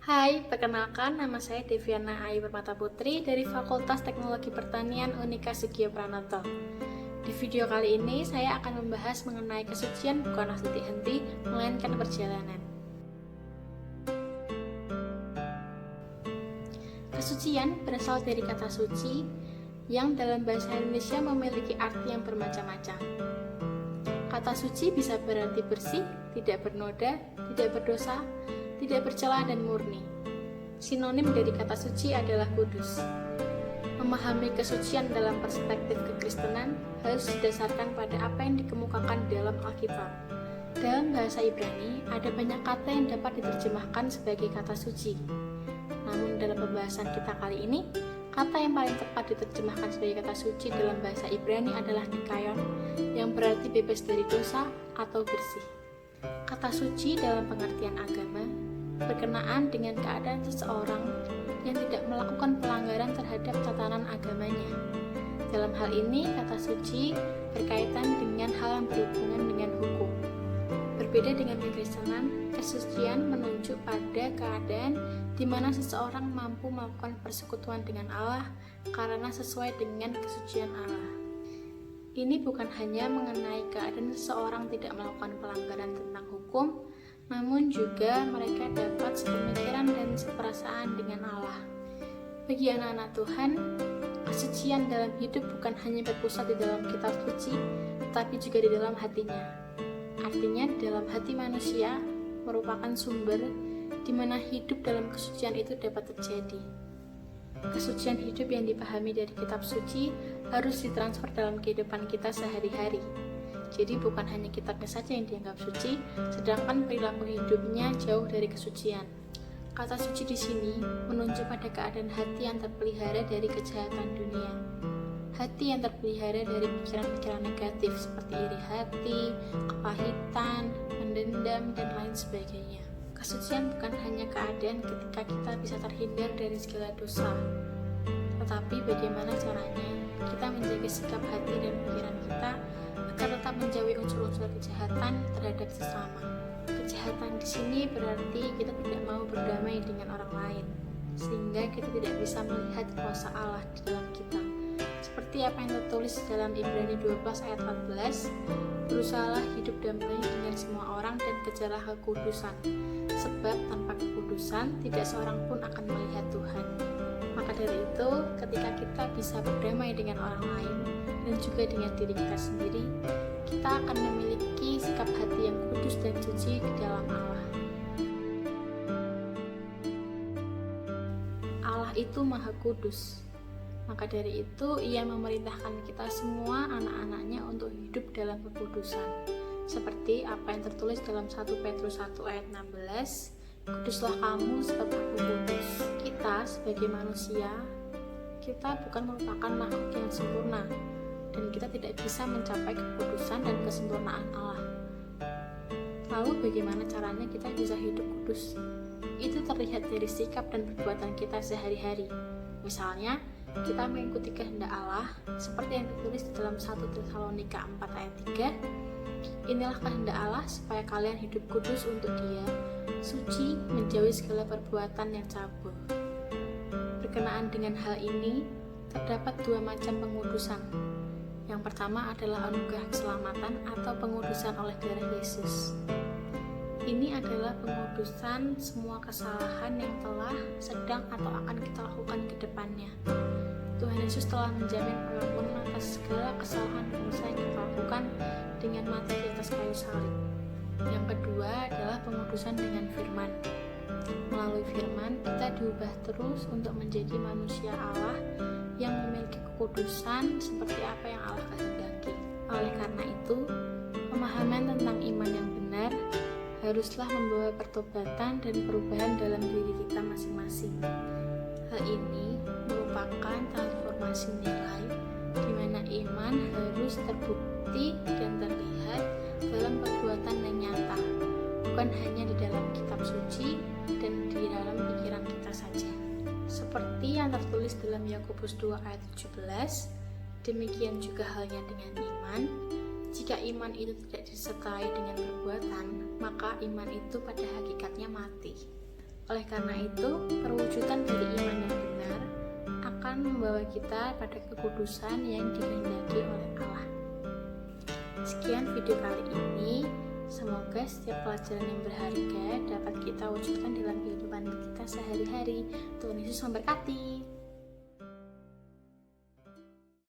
Hai, perkenalkan nama saya Deviana Ayu Permata Putri dari Fakultas Teknologi Pertanian Unika Sugio Pranoto. Di video kali ini saya akan membahas mengenai kesucian bukanlah henti-henti, melainkan perjalanan. Kesucian berasal dari kata suci yang dalam bahasa Indonesia memiliki arti yang bermacam-macam. Kata suci bisa berarti bersih, tidak bernoda, tidak berdosa, tidak bercela dan murni. Sinonim dari kata suci adalah kudus. Memahami kesucian dalam perspektif kekristenan harus didasarkan pada apa yang dikemukakan dalam Alkitab. Dalam bahasa Ibrani, ada banyak kata yang dapat diterjemahkan sebagai kata suci. Namun dalam pembahasan kita kali ini, kata yang paling tepat diterjemahkan sebagai kata suci dalam bahasa Ibrani adalah nikayon, yang berarti bebas dari dosa atau bersih. Kata suci dalam pengertian agama berkenaan dengan keadaan seseorang yang tidak melakukan pelanggaran terhadap tatanan agamanya. Dalam hal ini, kata suci berkaitan dengan hal yang berhubungan dengan hukum. Berbeda dengan kekristenan, kesucian menunjuk pada keadaan di mana seseorang mampu melakukan persekutuan dengan Allah karena sesuai dengan kesucian Allah. Ini bukan hanya mengenai keadaan seseorang tidak melakukan pelanggaran tentang hukum, namun juga mereka dapat sepemikiran dan seperasaan dengan Allah. Bagi anak-anak Tuhan, kesucian dalam hidup bukan hanya berpusat di dalam kitab suci, tetapi juga di dalam hatinya. Artinya, dalam hati manusia merupakan sumber di mana hidup dalam kesucian itu dapat terjadi. Kesucian hidup yang dipahami dari kitab suci harus ditransfer dalam kehidupan kita sehari-hari. Jadi bukan hanya kitabnya saja yang dianggap suci, sedangkan perilaku hidupnya jauh dari kesucian. Kata suci di sini menunjuk pada keadaan hati yang terpelihara dari kejahatan dunia. Hati yang terpelihara dari pikiran-pikiran negatif seperti iri hati, kepahitan, mendendam, dan lain sebagainya. Kesucian bukan hanya keadaan ketika kita bisa terhindar dari segala dosa, tetapi bagaimana caranya kita menjaga sikap hati dan pikiran kita agar tetap menjauhi unsur-unsur kejahatan terhadap sesama. Kejahatan di sini berarti kita tidak mau berdamai dengan orang lain, sehingga kita tidak bisa melihat kuasa Allah di dalam kita. Seperti apa yang tertulis dalam Ibrani 12 ayat 14, berusahalah hidup damai dengan semua orang dan kejarlah kekudusan, sebab tanpa kekudusan tidak seorang pun akan melihat Tuhan. Maka dari itu, ketika kita bisa berdamai dengan orang lain dan juga dengan diri kita sendiri, kita akan memiliki sikap hati yang kudus dan suci di dalam Allah. Allah itu Maha Kudus. Maka dari itu, Ia memerintahkan kita semua anak-anaknya untuk hidup dalam kekudusan. Seperti apa yang tertulis dalam 1 Petrus 1 ayat 16, kuduslah kamu sebab aku kudus. Kita sebagai manusia, kita bukan merupakan makhluk yang sempurna, dan kita tidak bisa mencapai kekudusan dan kesempurnaan Allah. Lalu bagaimana caranya kita bisa hidup kudus? Itu terlihat dari sikap dan perbuatan kita sehari-hari. Misalnya, kita mengikuti kehendak Allah, seperti yang ditulis di dalam 1 Tesalonika 4 ayat 3, inilah kehendak Allah supaya kalian hidup kudus untuk Dia, suci, menjauhi segala perbuatan yang cabul. Berkenaan dengan hal ini, terdapat dua macam pengudusan. Yang pertama adalah anugerah keselamatan atau pengudusan oleh darah Yesus. Ini adalah pengudusan semua kesalahan yang telah, sedang, atau akan kita lakukan ke depannya. Tuhan Yesus telah menjamin pengampunan atas segala kesalahan dosa yang kita lakukan dengan mati di atas kayu salib. Yang kedua adalah pengudusan dengan firman. Melalui firman, kita diubah terus untuk menjadi manusia Allah yang memiliki kekudusan seperti apa yang Allah kehendaki. Oleh karena itu, pemahaman tentang iman yang benar haruslah membawa pertobatan dan perubahan dalam diri kita masing-masing. Hal ini merupakan transformasi nilai di mana iman harus terbukti dan terlihat dalam perbuatan yang nyata, bukan hanya di dalam kitab suci dan di dalam pikiran kita saja. Seperti yang tertulis dalam Yakobus 2 ayat 17, demikian juga halnya dengan iman. Jika iman itu tidak disertai dengan perbuatan, maka iman itu pada hakikatnya mati. Oleh karena itu, perwujudan dari iman yang benar akan membawa kita pada kekudusan yang dikehendaki oleh Allah. Sekian video kali ini. Semoga setiap pelajaran yang berharga dapat kita wujudkan dalam kehidupan kita sehari-hari. Tuhan Yesus memberkati.